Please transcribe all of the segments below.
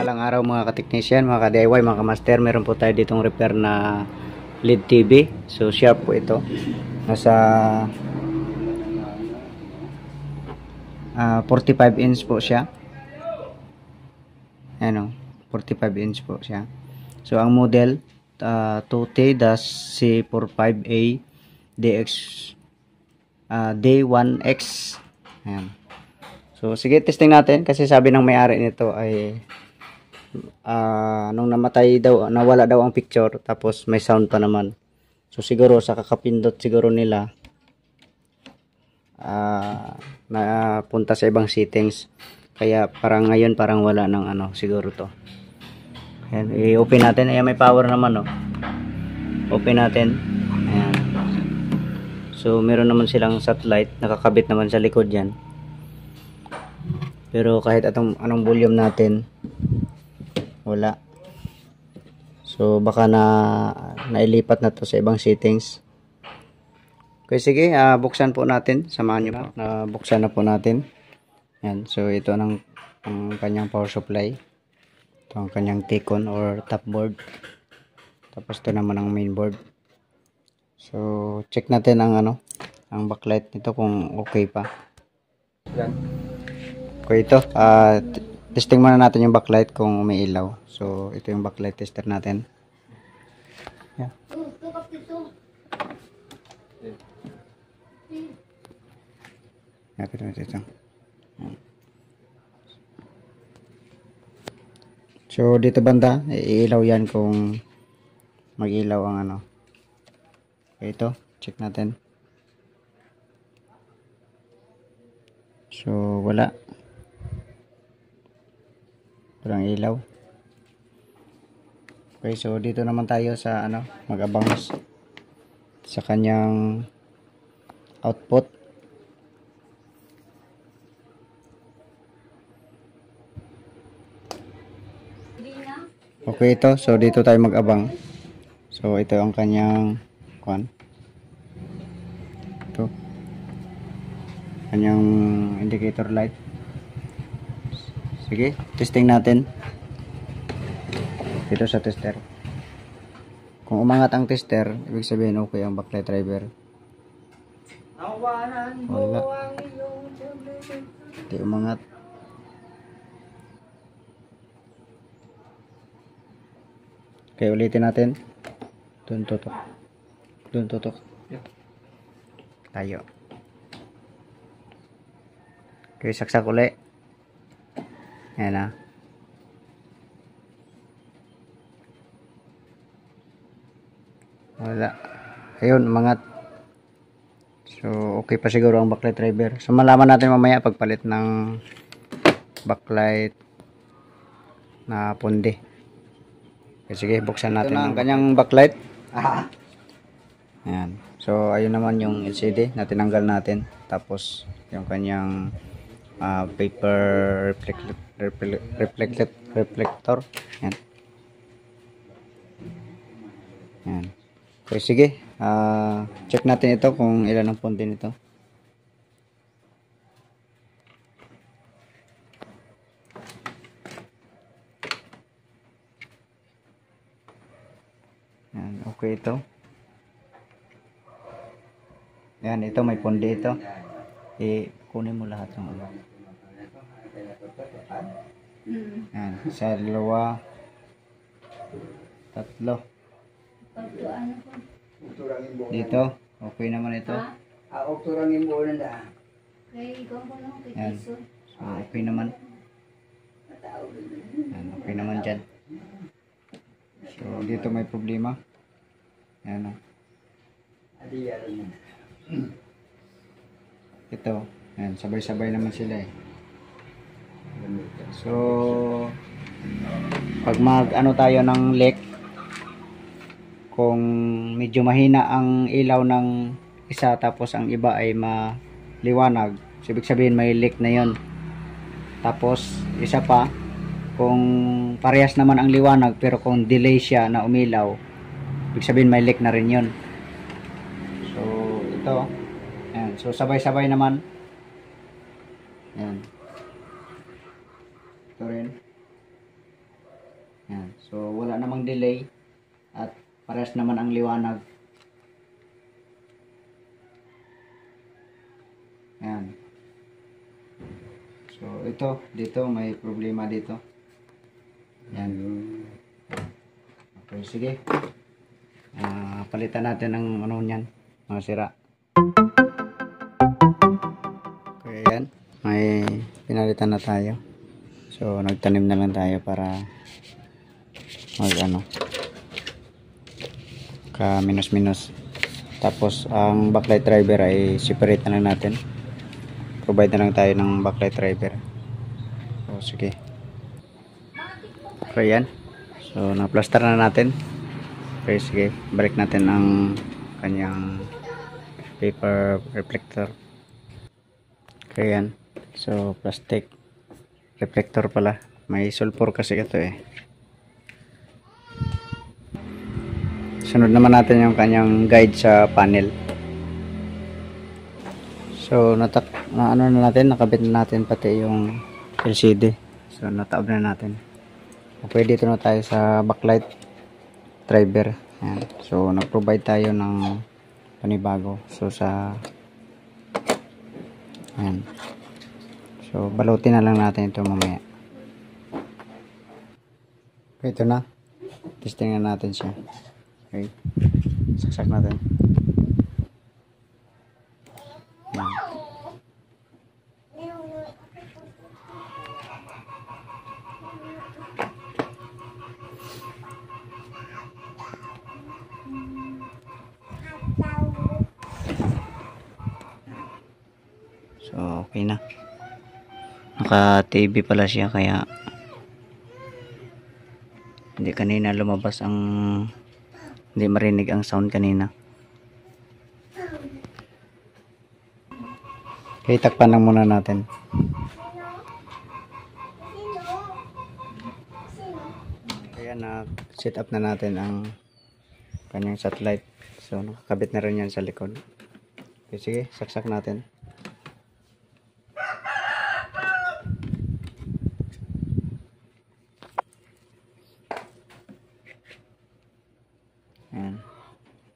Mapagpalang araw mga ka-technician, mga ka-DIY, mga ka-master. Meron po tayo ditong repair na LED TV. So sharp po ito. Nasa 45 inch po siya. Ano, 45 inch po siya. So ang model 2T-C45A DX D1X. Ayan. So sige, testing natin kasi sabi ng may-ari nito ay nung namatay daw, nawala daw ang picture tapos may sound pa naman. So siguro sa kakapindot siguro nila napunta sa ibang settings. Kaya parang ngayon parang wala ng ano siguro to. Ayan, i-open natin. Ayan, may power naman, oh. Open natin. Ayan. So meron naman silang satellite, nakakabit naman sa likod yan. Pero kahit anong volume natin, wala. So baka nailipat na to sa ibang settings. Okay, sige, buksan po natin. Samahan nyo po. Buksan na po natin. Yan. So ito ang kanyang power supply. Ito ang kanyang T-con or top board. Tapos ito naman ang main board. So check natin ang backlight nito kung okay pa. Yan. Okay, ito, testing muna natin yung backlight kung may ilaw. So, ito yung backlight tester natin. Yeah. Ito. So, dito banda, iilaw yan kung mag-ilaw ang Okay, ito, check natin. So, wala. Walang ilaw. Okay, so dito naman tayo sa mag-abang sa kanyang output. Okay, ito. So dito tayo mag-abang. So ito ang kanyang ito. Kanyang indicator light. Sige, testing natin dito sa tester. Kung umangat ang tester, ibig sabihin okay ang backlight driver. Wala. Hindi umangat. Okay, ulitin natin. Doon tutok. Tayo. Okay, saksak ulit. Ayan na. Wala. Ayun, umangat. So, okay pa siguro ang backlight driver. So, malaman natin mamaya pagpalit ng backlight na pundi. Okay, sige, buksan natin ang kanyang backlight. Ayan. So, ayun naman yung LCD na tinanggal natin. Tapos, yung kanyang paper reflector. Yan. Yan. Okay, sige. Check natin ito kung ilan ang pundi nito. Yan. Okay ito. Yan. Ito may pundi ito. Kunin mo lahat ng Yan, sa dalawa, tatlo. Dito, okay naman ito. Yan, so okay naman. Yan, okay naman dyan. So dito may problema. Yan. Ito, yan, sabay-sabay naman sila eh. So pag tayo ng leak, kung medyo mahina ang ilaw ng isa tapos ang iba ay maliwanag, so ibig sabihin may leak na yon. Tapos isa pa, kung parehas naman ang liwanag pero kung delay siya na umilaw, ibig sabihin may leak na rin yon. So ito, ayan, so sabay-sabay naman. Ayan. Ito rin. yung delay at parehas naman ang liwanag. Ayan. So ito, dito may problema dito. Ayan. Okay, sige. Palitan natin ng ano niyan, mga sira. Okay, ayan. May pinalitan na tayo. So nagtanim na lang tayo para ka minus. Tapos ang backlight driver ay separate na lang natin. Provide na lang tayo ng backlight driver. So sige. Okay, yan. So na-plaster na natin. Okay, sige. Balik natin ang kanyang paper reflector. Okay, yan. So plastic reflector pala. May sulfur kasi ito eh. Sunod naman natin yung kanyang guide sa panel. So ano na natin, nakabit na natin pati yung LCD. So nataob na natin. Okay, dito na tayo sa backlight driver. Ayan. So nag-provide tayo ng panibago. So ayan. So balutin na lang natin ito mamaya. Okay, ito na. Testing na natin siya. Okay. Saksak natin. Ayan. So okay na. Naka TV pala siya kaya hindi kanina lumabas hindi marinig ang sound kanina. Okay, takpan lang muna natin. Kaya na-set up na natin ang kanyang satellite. So nakakabit na rin yan sa likod. Okay, sige, saksak natin. Ayan,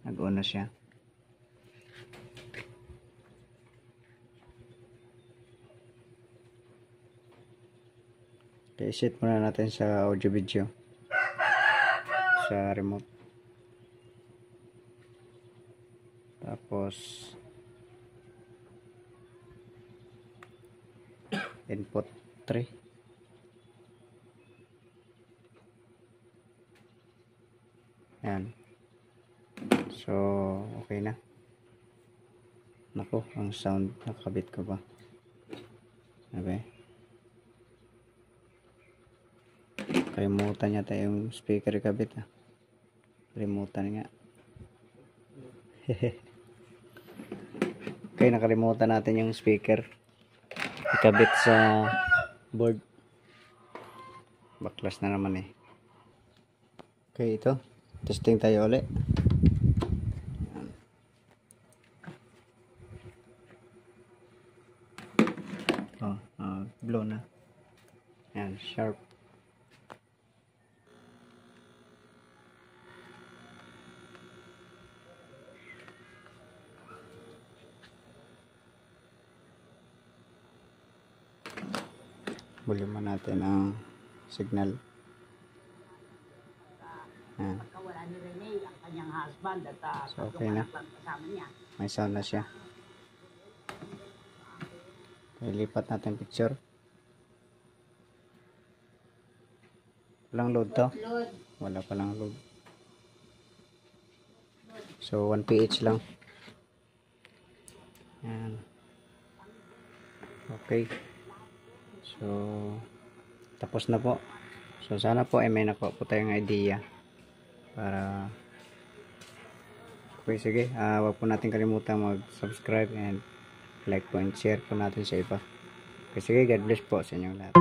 nag-on na siya. Okay, set muna natin sa audio video sa remote. Tapos input 3. Ayan. So okay na. Nako, ang sound nakabit ko ba? Okay. Kalimutan yata yung speaker kabit ah. Kalimutan nga. Okay, nakalimutan natin yung speaker ikabit sa board. Baklas na naman eh. Okay, ito. Testing tayo ulit. Blow na. Ayan, sharp. Volume natin ang signal. Ayan. So okay na. May sound na siya. Okay, lipat natin picture. Walang load to? Wala palang load. So 1 pH lang. Ayan. Okay. So tapos na po. So sana po ay may nakuha po tayong idea para okay, sige. Wag po natin kalimutan mag-subscribe and like po and share po natin sa iba. Okay, sige. God bless po sa inyong lahat.